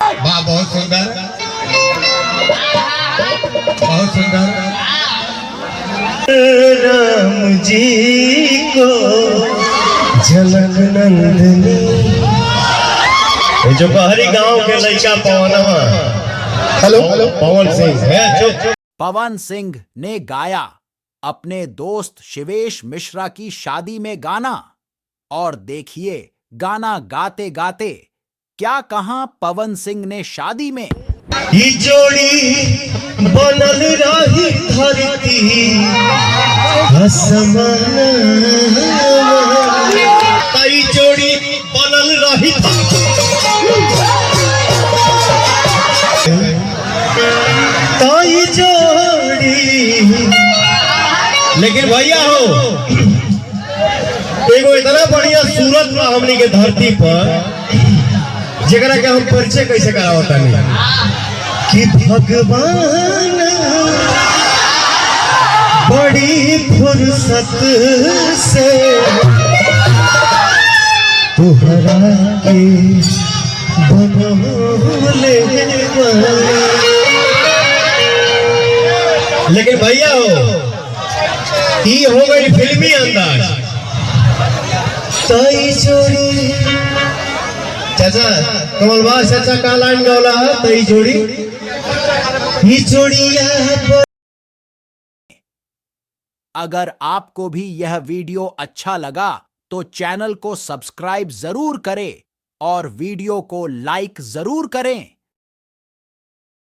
वाह, बहुत सुंदर, बहुत सुंदर। राम जी को जनक नंदनी। जो बहरी गांव के लड़का पवनवा, हेलो, पवन सिंह है। पवन सिंह ने गाया अपने दोस्त शिवेश मिश्रा की शादी में गाना। और देखिए गाना गाते गाते क्या कहा पवन सिंह ने शादी में। ई जोड़ी बनल रही धरती आसमान, ई जोड़ी बनल रही ताई जोड़ी। लेकिन भैया हो, एगो इतना बढ़िया सूरत बा हमनी के धरती पर, जेकरा के हम परिचय कैसे करावता नहीं कि भगवान बड़ी फुर्सत से तुहरा के बनौले। लेकिन भैया हो, ये हो गई फिल्मी अंदाज। तई जोड़ी चाचा कमलबाज चाचा का लाइन गौला है, तई जोड़ी ये जोड़िया। अगर आपको भी यह वीडियो अच्छा लगा तो चैनल को सब्सक्राइब जरूर करें और वीडियो को लाइक जरूर करें।